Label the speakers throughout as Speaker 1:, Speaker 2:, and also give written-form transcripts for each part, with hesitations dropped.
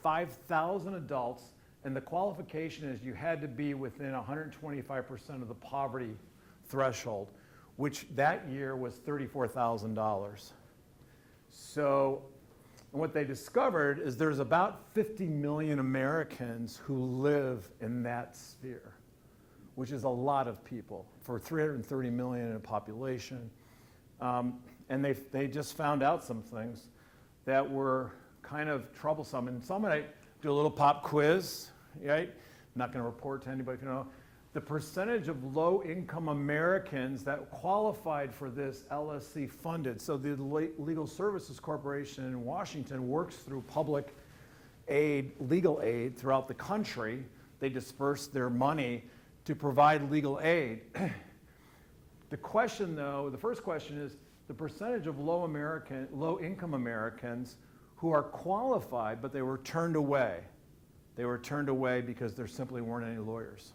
Speaker 1: 5,000 adults, and the qualification is you had to be within 125% of the poverty threshold, which that year was $34,000. So what they discovered is there's about 50 million Americans who live in that sphere, which is a lot of people for 330 million in a population. And they just found out some things that were kind of troublesome. And so I'm going to do a little pop quiz, right? I'm not going to report to anybody if you know. The percentage of low-income Americans that qualified for this LSC funded. So the Legal Services Corporation in Washington works through public aid, legal aid throughout the country. They disperse their money to provide legal aid. The question, though, the first question is the percentage of low-income Americans who are qualified, but they were turned away. They were turned away because there simply weren't any lawyers.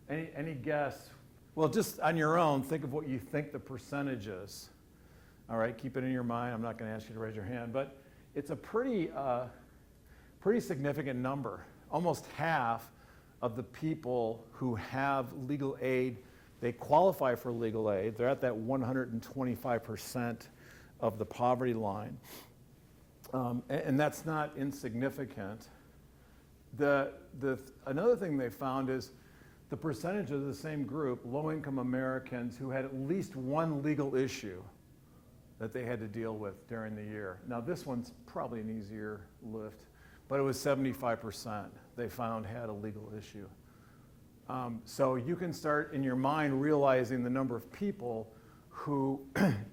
Speaker 1: Any guess? Well, just on your own, think of what you think the percentage is. All right, keep it in your mind. I'm not going to ask you to raise your hand, but it's a pretty significant number. Almost half of the people who have legal aid, they qualify for legal aid. They're at that 125% of the poverty line. And that's not insignificant. Another thing they found is the percentage of the same group, low-income Americans who had at least one legal issue that they had to deal with during the year. Now this one's probably an easier lift, but it was 75% they found had a legal issue. So you can start in your mind realizing the number of people who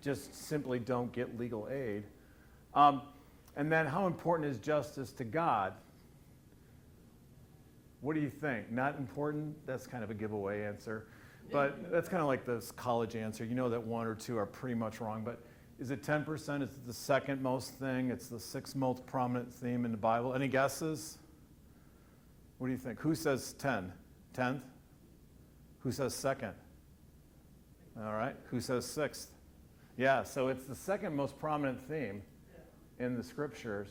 Speaker 1: just simply don't get legal aid. And then how important is justice to God? What do you think? Not important? That's kind of a giveaway answer. But that's kind of like this college answer. You know that one or two are pretty much wrong. But is it 10%? Is it the second most thing? It's the sixth most prominent theme in the Bible. Any guesses? What do you think? Who says 10? 10th? Who says second? All right. Who says sixth? Yeah, so it's the second most prominent theme in the scriptures.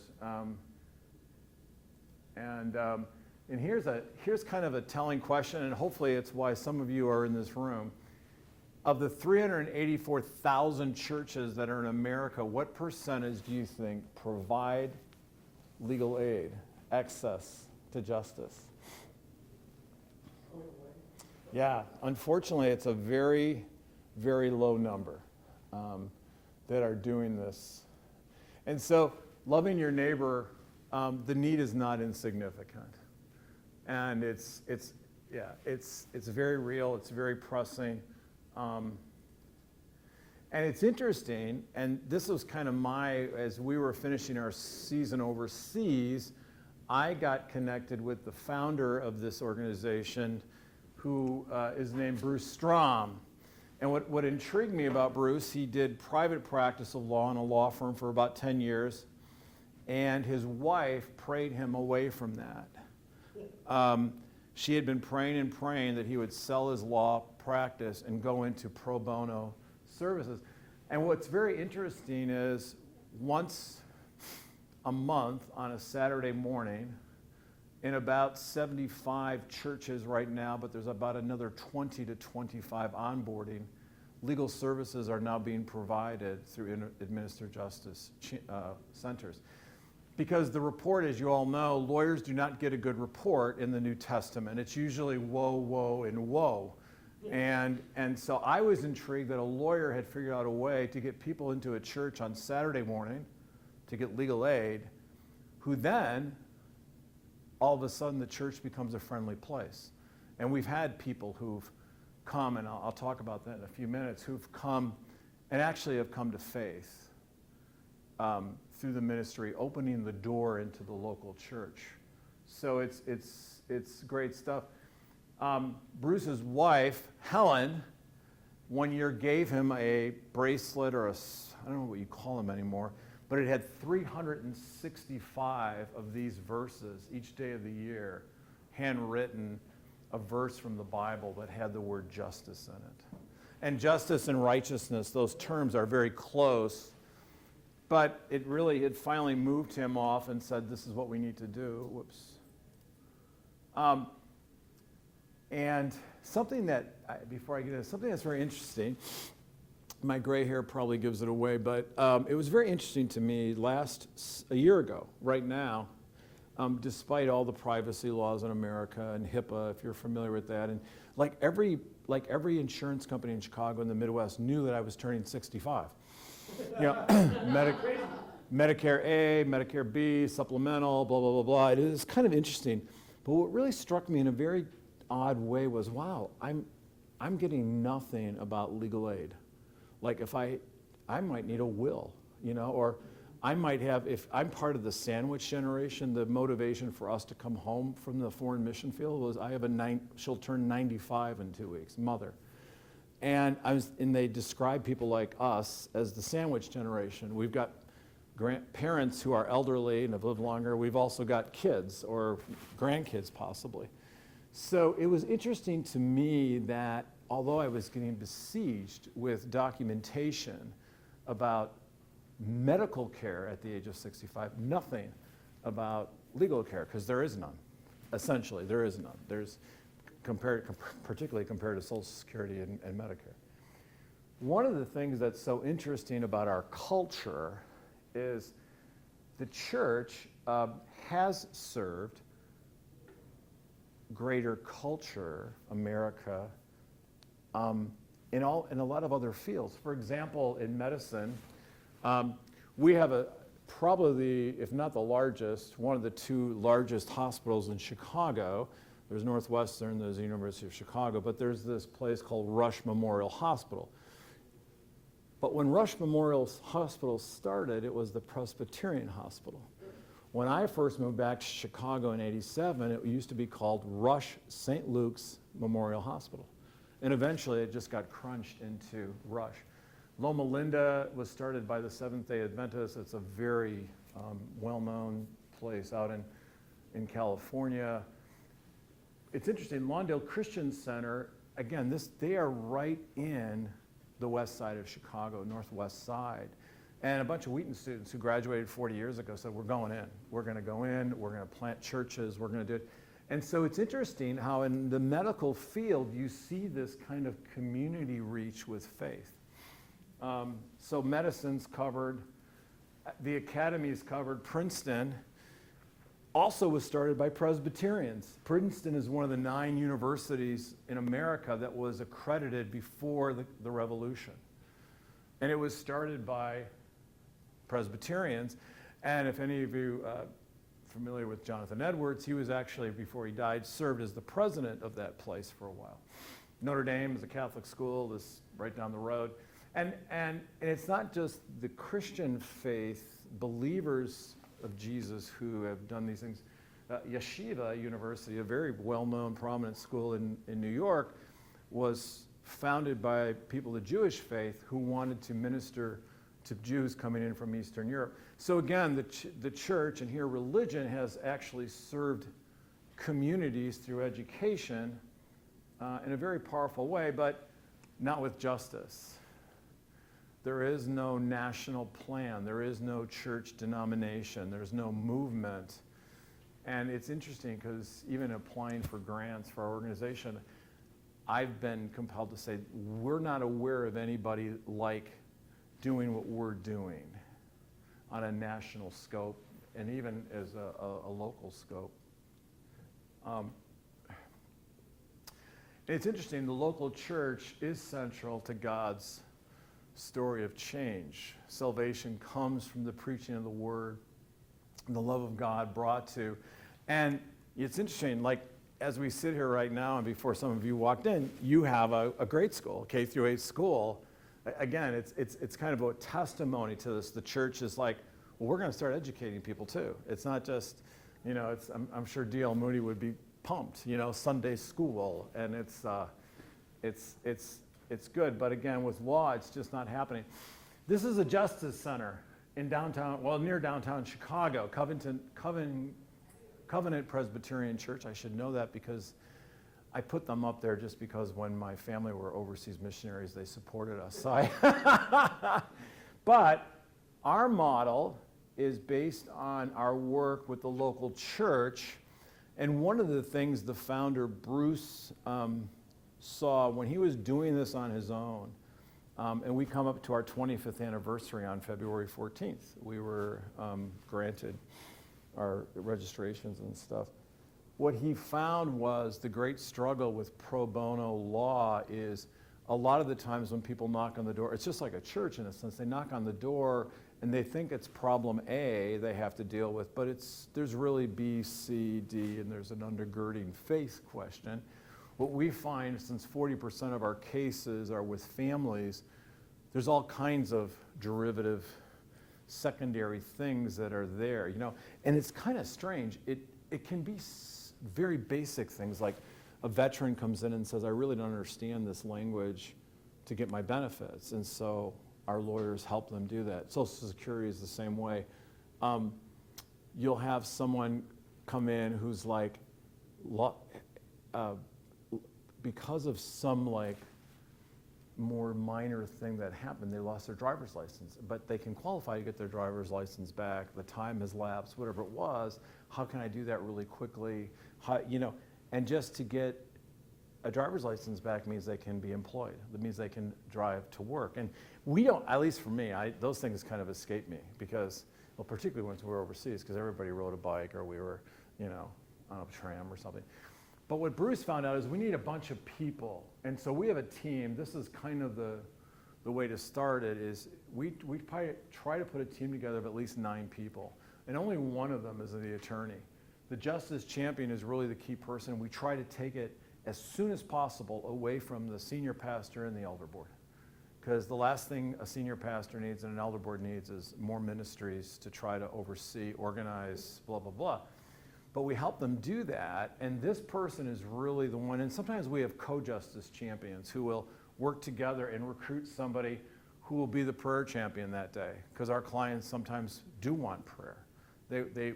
Speaker 1: And here's kind of a telling question, and hopefully it's why some of you are in this room. Of the 384,000 churches that are in America, what percentage do you think provide legal aid, access to justice? Yeah, unfortunately, it's a very, very low number that are doing this. And so, loving your neighbor, the need is not insignificant. And it's very real, it's very pressing. And it's interesting, and this was kind of as we were finishing our season overseas, I got connected with the founder of this organization, who is named Bruce Strom. And what intrigued me about Bruce, he did private practice of law in a law firm for about 10 years, and his wife prayed him away from that. She had been praying and praying that he would sell his law practice and go into pro bono services. And what's very interesting is once a month on a Saturday morning, in about 75 churches right now, but there's about another 20 to 25 onboarding, legal services are now being provided through Administer Justice centers. Because the report, as you all know, lawyers do not get a good report in the New Testament. It's usually woe, woe, and woe. And so I was intrigued that a lawyer had figured out a way to get people into a church on Saturday morning to get legal aid, who then, all of a sudden, the church becomes a friendly place. And we've had people who've come, and I'll talk about that in a few minutes, who've come and actually have come to faith through the ministry, opening the door into the local church. So it's great stuff. Bruce's wife, Helen, one year gave him a bracelet or I don't know what you call them anymore, but it had 365 of these verses each day of the year, handwritten, a verse from the Bible that had the word justice in it. And justice and righteousness, those terms are very close. But it finally moved him off and said, this is what we need to do. Whoops. And something that, before I get into something that's very interesting, my gray hair probably gives it away, but it was very interesting to me a year ago, right now, despite all the privacy laws in America and HIPAA, if you're familiar with that, and like every insurance company in Chicago and the Midwest knew that I was turning 65. You know, Medicare A, Medicare B, supplemental, blah, blah, blah, blah. It is kind of interesting. But what really struck me in a very odd way was, wow, I'm getting nothing about legal aid. Like if I might need a will, you know, or I might have, if I'm part of the sandwich generation, the motivation for us to come home from the foreign mission field was she'll turn 95 in 2 weeks, mother. And they describe people like us as the sandwich generation. We've got parents who are elderly and have lived longer. We've also got kids or grandkids possibly. So it was interesting to me that although I was getting besieged with documentation about medical care at the age of 65, nothing about legal care, because there is none. Essentially, there is none. There's particularly compared to Social Security and Medicare. One of the things that's so interesting about our culture is the church has served greater culture, America, in a lot of other fields. For example, in medicine, we have probably, if not the largest, one of the two largest hospitals in Chicago. There's Northwestern, there's the University of Chicago, but there's this place called Rush Memorial Hospital. But when Rush Memorial Hospital started, it was the Presbyterian Hospital. When I first moved back to Chicago in '87, it used to be called Rush St. Luke's Memorial Hospital. And eventually it just got crunched into Rush. Loma Linda was started by the Seventh-day Adventists. It's a very well-known place out in California. It's interesting, Lawndale Christian Center, again, they are right in the west side of Chicago, northwest side. And a bunch of Wheaton students who graduated 40 years ago said, we're going in. We're going to go in, we're going to plant churches, we're going to do it. And so it's interesting how in the medical field you see this kind of community reach with faith. So medicine's covered, the academy's covered, Princeton also was started by Presbyterians. Princeton is one of the 9 universities in America that was accredited before the Revolution. And it was started by Presbyterians. And if any of you familiar with Jonathan Edwards, he was actually, before he died, served as the president of that place for a while. Notre Dame is a Catholic school, this right down the road. And it's not just the Christian faith, believers of Jesus who have done these things. Yeshiva University, a very well-known, prominent school in New York, was founded by people of the Jewish faith who wanted to minister to Jews coming in from Eastern Europe. So again, the church, and here religion, has actually served communities through education in a very powerful way, but not with justice. There is no national plan. There is no church denomination. There's no movement. And it's interesting because even applying for grants for our organization, I've been compelled to say, we're not aware of anybody like doing what we're doing on a national scope and even as a local scope. It's interesting, the local church is central to God's story of change. Salvation comes from the preaching of the word, the love of God brought to. And it's interesting, like as we sit here right now and before some of you walked in, you have a grade school, K through 8 school. Again, it's kind of a testimony to this. The church is like, well, we're going to start educating people too. It's not just, you know, I'm sure D.L. Moody would be pumped, you know, Sunday school, and it's good, but again, with law, it's just not happening. This is a justice center in downtown, well, near downtown Chicago, Covenant Presbyterian Church. I should know that because I put them up there just because when my family were overseas missionaries, they supported us. So but Our model is based on our work with the local church. And one of the things the founder, Bruce, saw when he was doing this on his own, and we come up to our 25th anniversary on February 14th. We were granted our registrations and stuff. What he found was the great struggle with pro bono law is a lot of the times when people knock on the door, it's just like a church in a sense. They knock on the door and they think it's problem A they have to deal with, but there's really B, C, D, and there's an undergirding faith question. What we find, since 40% of our cases are with families, there's all kinds of derivative secondary things that are there, and it's kind of strange. It can be very basic things, like a veteran comes in and says, I really don't understand this language to get my benefits, and so our lawyers help them do that. Social Security is the same way. You'll have someone come in who's like, because of some more minor thing that happened, they lost their driver's license, but they can qualify to get their driver's license back. The time has lapsed, whatever it was. How can I do that really quickly? And just to get a driver's license back means they can be employed. That means they can drive to work. And we don't, at least for me, those things kind of escape me because, well, particularly when we were overseas, because everybody rode a bike or we were, on a tram or something. But what Bruce found out is we need a bunch of people. And so we have a team. This is kind of the way to start it is we try to put a team together of at least 9 people. And only one of them is the attorney. The justice champion is really the key person. We try to take it as soon as possible away from the senior pastor and the elder board. Because the last thing a senior pastor needs and an elder board needs is more ministries to try to oversee, organize, blah, blah, blah. But we help them do that, and this person is really the one, and sometimes we have co-justice champions who will work together and recruit somebody who will be the prayer champion that day, because our clients sometimes do want prayer.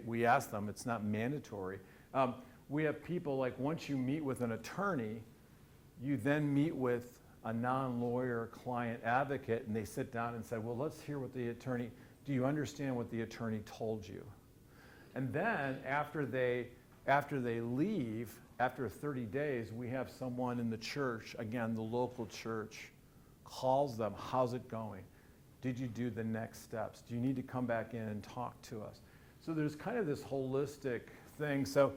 Speaker 1: We ask them, it's not mandatory. We have people like once you meet with an attorney, you then meet with a non-lawyer client advocate, and they sit down and say, well, let's hear what the attorney, do you understand what the attorney told you? And then after they leave, after 30 days, we have someone in the church, again, the local church, calls them, how's it going? Did you do the next steps? Do you need to come back in and talk to us? So there's kind of this holistic thing. So,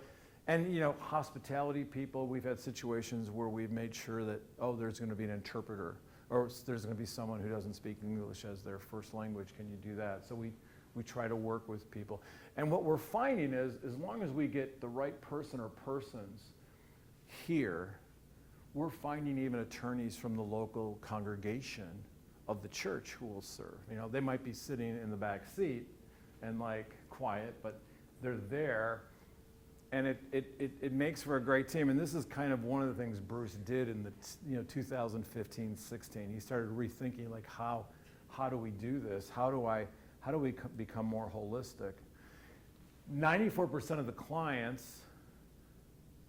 Speaker 1: and hospitality people, we've had situations where we've made sure that, there's going to be an interpreter, or there's going to be someone who doesn't speak English as their first language. Can you do that? So we try to work with people. And what we're finding is, as long as we get the right person or persons here, we're finding even attorneys from the local congregation of the church who will serve. They might be sitting in the back seat and quiet, but they're there. And it makes for a great team. And this is kind of one of the things Bruce did in the 2015-16. He started rethinking how do we do this? How do we become more holistic? 94% of the clients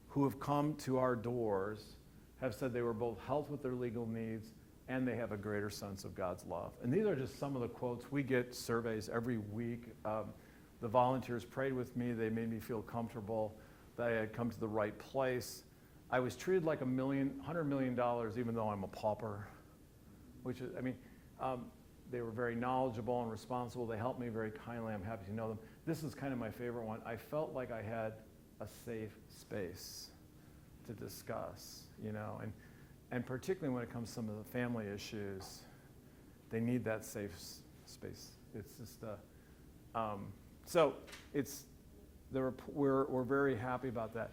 Speaker 1: who have come to our doors have said they were both helped with their legal needs and they have a greater sense of God's love. And these are just some of the quotes. We get surveys every week. The volunteers prayed with me. They made me feel comfortable that I had come to the right place. I was treated like $100 million, even though I'm a pauper, which is, they were very knowledgeable and responsible. They helped me very kindly. I'm happy to know them. This is kind of my favorite one. I felt like I had a safe space to discuss, and particularly when it comes to some of the family issues, they need that safe space. It's just, so we're very happy about that.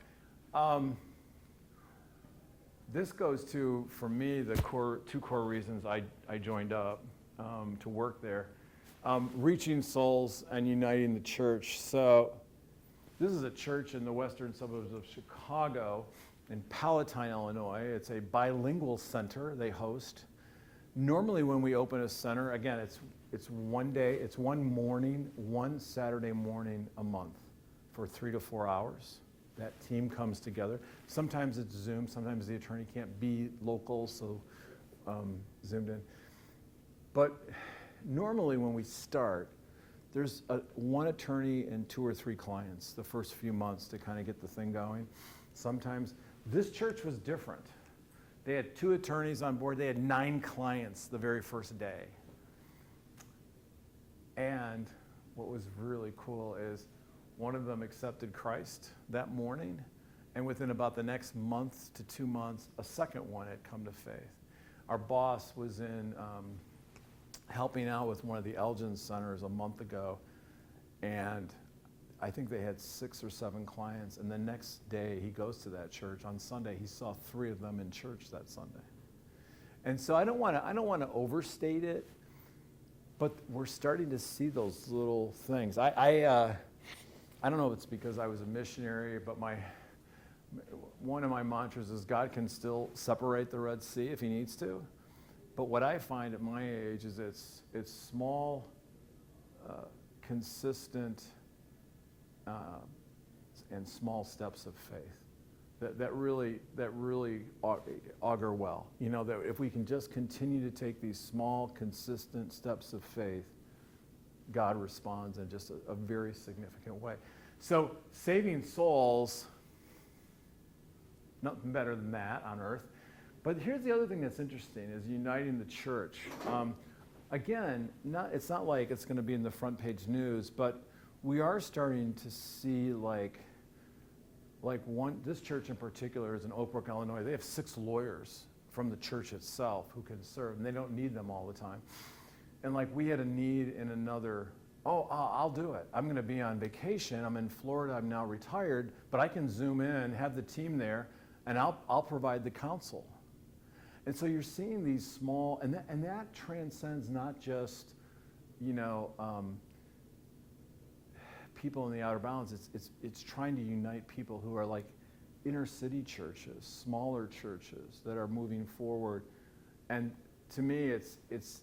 Speaker 1: This goes to, for me, the two core reasons I joined up to work there. Reaching souls and uniting the church. So this is a church in the western suburbs of Chicago in Palatine, Illinois. It's a bilingual center they host. Normally when we open a center, again, it's one day, it's one Saturday morning a month for 3 to 4 hours. That team comes together. Sometimes it's Zoom, sometimes the attorney can't be local, so zoomed in. But normally when we start, there's one attorney and 2 or 3 clients the first few months to kind of get the thing going. Sometimes, this church was different. They had 2 attorneys on board. They had 9 clients the very first day. And what was really cool is one of them accepted Christ that morning, and within about the next month to 2 months, a second one had come to faith. Our boss was in helping out with one of the Elgin centers a month ago, and I think they had 6 or 7 clients, and the next day he goes to that church. On Sunday, he saw 3 of them in church that Sunday. And so I don't want to overstate it, but we're starting to see those little things. I don't know if it's because I was a missionary, but one of my mantras is God can still separate the Red Sea if he needs to. But what I find at my age is it's small, consistent, and small steps of faith that really augur well. You know, that if we can just continue to take these small, consistent steps of faith, God responds in just a very significant way. So saving souls, nothing better than that on earth. But here's the other thing that's interesting, is uniting the church. Again, it's not like it's going to be in the front page news, but we are starting to see this church in particular is in Oak Brook, Illinois. They have 6 lawyers from the church itself who can serve, and they don't need them all the time. And we had a need in another, I'll do it. I'm going to be on vacation. I'm in Florida. I'm now retired, but I can zoom in, have the team there, and I'll provide the counsel. And so you're seeing these small, and that transcends not just, people in the outer bounds. It's trying to unite people who are like inner city churches, smaller churches that are moving forward. And to me, it's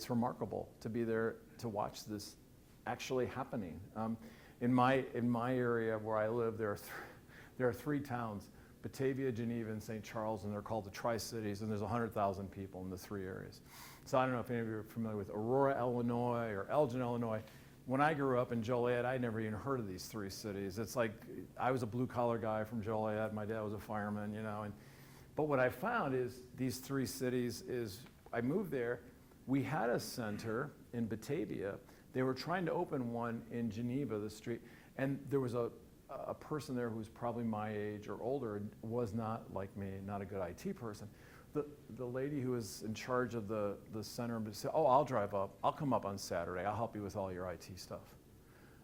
Speaker 1: remarkable to be there to watch this actually happening. In my area where I live, there are 3 towns: Batavia, Geneva, and St. Charles, and they're called the Tri-Cities, and there's 100,000 people in the 3 areas. So I don't know if any of you are familiar with Aurora, Illinois, or Elgin, Illinois. When I grew up in Joliet, I'd never even heard of these 3 cities. It's like I was a blue-collar guy from Joliet. My dad was a fireman, but what I found is these 3 cities I moved there. We had a center in Batavia. They were trying to open one in Geneva, the street, and there was a person there who was probably my age or older, and was not like me, not a good IT person. The lady who was in charge of the center said, I'll drive up. I'll come up on Saturday. I'll help you with all your IT stuff.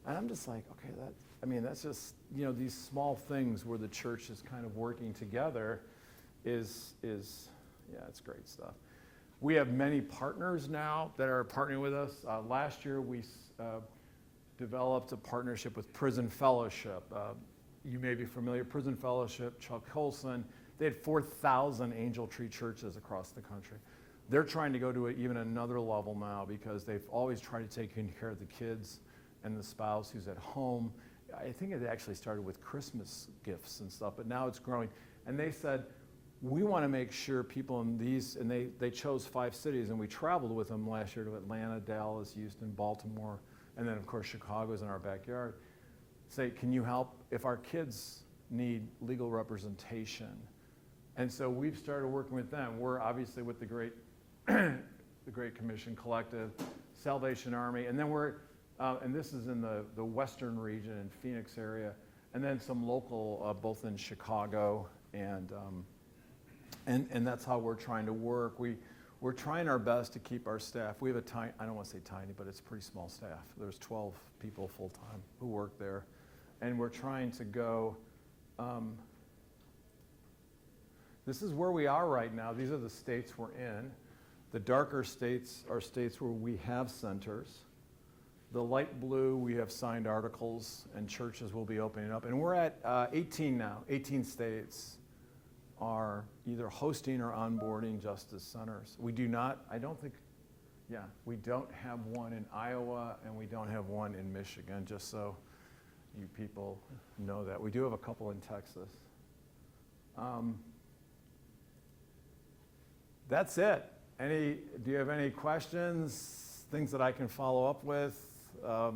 Speaker 1: And I'm just like, okay, that's just, these small things where the church is kind of working together it's great stuff. We have many partners now that are partnering with us. Last year, we developed a partnership with Prison Fellowship. You may be familiar, Prison Fellowship, Chuck Colson. They had 4,000 Angel Tree churches across the country. They're trying to go to even another level now because they've always tried to take care of the kids and the spouse who's at home. I think it actually started with Christmas gifts and stuff, but now it's growing. And they said, we want to make sure people in these, and they chose 5 cities, and we traveled with them last year to Atlanta, Dallas, Houston, Baltimore, and then of course Chicago's in our backyard. Say, can you help if our kids need legal representation? And so we've started working with them. We're obviously with the Great Commission Collective, Salvation Army, and then we're, and this is in the western region in Phoenix area, and then some local, both in Chicago, and that's how we're trying to work. We're trying our best to keep our staff. We have I don't want to say tiny, but it's a pretty small staff. There's 12 people full-time who work there. And we're trying to go, this is where we are right now. These are the states we're in. The darker states are states where we have centers. The light blue, we have signed articles, and churches will be opening up. And we're at 18 now. 18 states are either hosting or onboarding justice centers. We do not, we don't have one in Iowa, and we don't have one in Michigan, just so you people know that. We do have a couple in Texas. That's it. Do you have any questions things that I can follow up with.
Speaker 2: What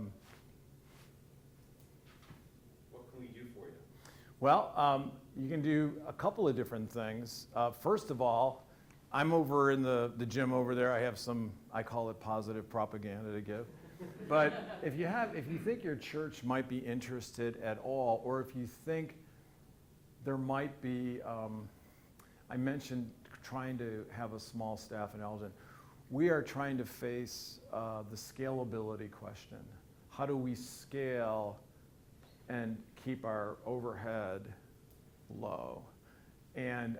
Speaker 2: can we do for you?
Speaker 1: Well, you can do a couple of different things. First of all, I'm over in the gym over there. I have some, I call it positive propaganda to give. But if you think your church might be interested at all, or if you think there might be, I mentioned trying to have a small staff in Elgin. We are trying to face the scalability question. How do we scale and keep our overhead low? And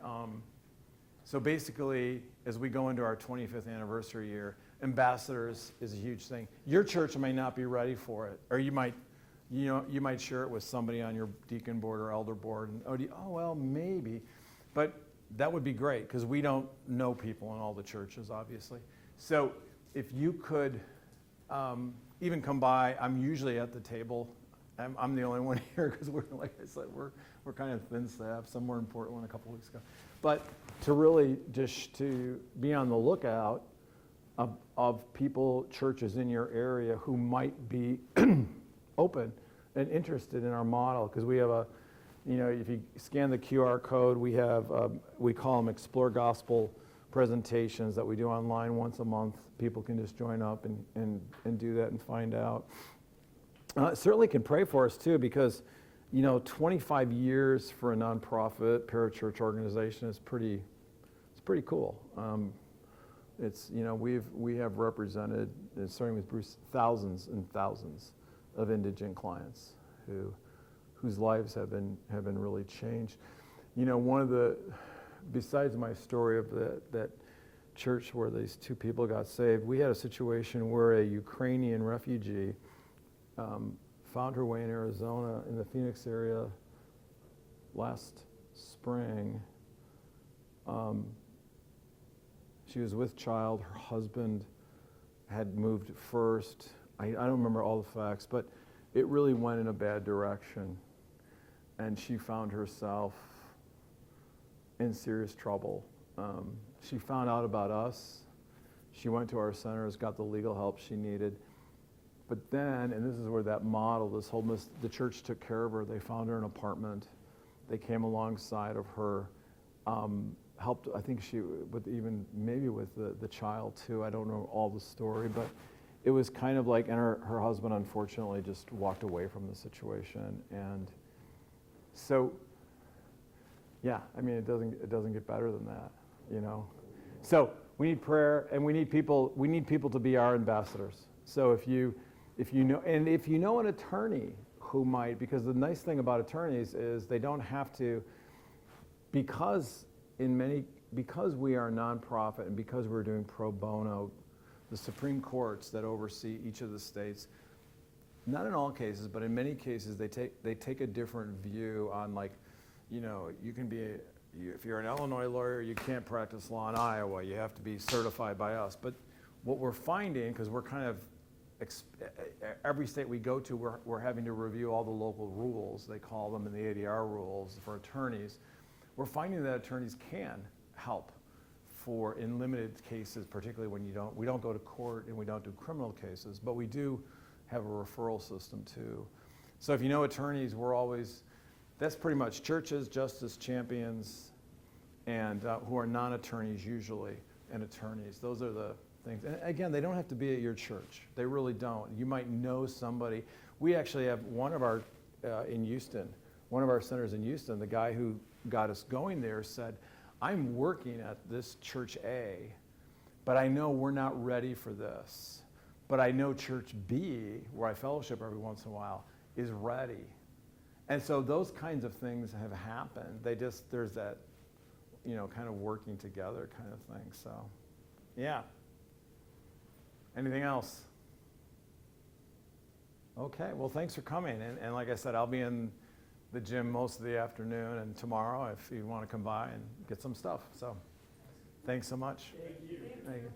Speaker 1: so basically, as we go into our 25th anniversary year, ambassadors is a huge thing. Your church may not be ready for it, or you might share it with somebody on your deacon board or elder board, and well, maybe, but that would be great because we don't know people in all the churches, obviously. So if you could even come by, I'm usually at the table. I'm the only one here because we're, like I said, we're kind of thin staff. Some were in Portland a couple weeks ago, but to really just to be on the lookout of people, churches in your area who might be open and interested in our model, because we have if you scan the QR code, we have, we call them Explore Gospel presentations that we do online once a month. People can just join up and do that and find out. Certainly can pray for us too, because 25 years for a nonprofit parachurch organization is pretty cool. We have represented, starting with Bruce, thousands and thousands of indigent clients whose lives have been really changed. One of the, besides my story of that church where these two people got saved, we had a situation where a Ukrainian refugee found her way in Arizona, in the Phoenix area last spring. She was with child. Her husband had moved first. I don't remember all the facts, but it really went in a bad direction. And she found herself in serious trouble. She found out about us. She went to our centers, got the legal help she needed. But then, and this is where that model, the church took care of her. They found her an apartment. They came alongside of her, helped, I think maybe with the child too. I don't know all the story, but it was kind of like, and her husband unfortunately just walked away from the situation. And so, yeah, I mean, it doesn't get better than that, So we need prayer, and we need people to be our ambassadors. So if you know an attorney who might, because the nice thing about attorneys is they don't have to, because we are a nonprofit and because we're doing pro bono, the Supreme Courts that oversee each of the states, not in all cases, but in many cases, they take a different view on, like, you can be if you're an Illinois lawyer, you can't practice law in Iowa. You have to be certified by us. But what we're finding, because we're kind of every state we go to, we're having to review all the local rules. They call them in the ADR rules for attorneys. We're finding that attorneys can help in limited cases, particularly when we don't go to court and we don't do criminal cases, but we do have a referral system too. So if you know attorneys, that's pretty much churches, justice champions, and who are non-attorneys usually, and attorneys. Those are the things. And again, they don't have to be at your church. They really don't. You might know somebody. We actually have one of our centers in Houston, the guy who got us going there said, I'm working at this church A, but I know we're not ready for this. But I know church B, where I fellowship every once in a while, is ready. And so those kinds of things have happened. There's that, kind of working together kind of thing. So, yeah. Anything else? Okay, well, thanks for coming. And like I said, I'll be in the gym most of the afternoon and tomorrow if you want to come by and get some stuff. So, thanks so much.
Speaker 3: Thank you.
Speaker 1: Thank you.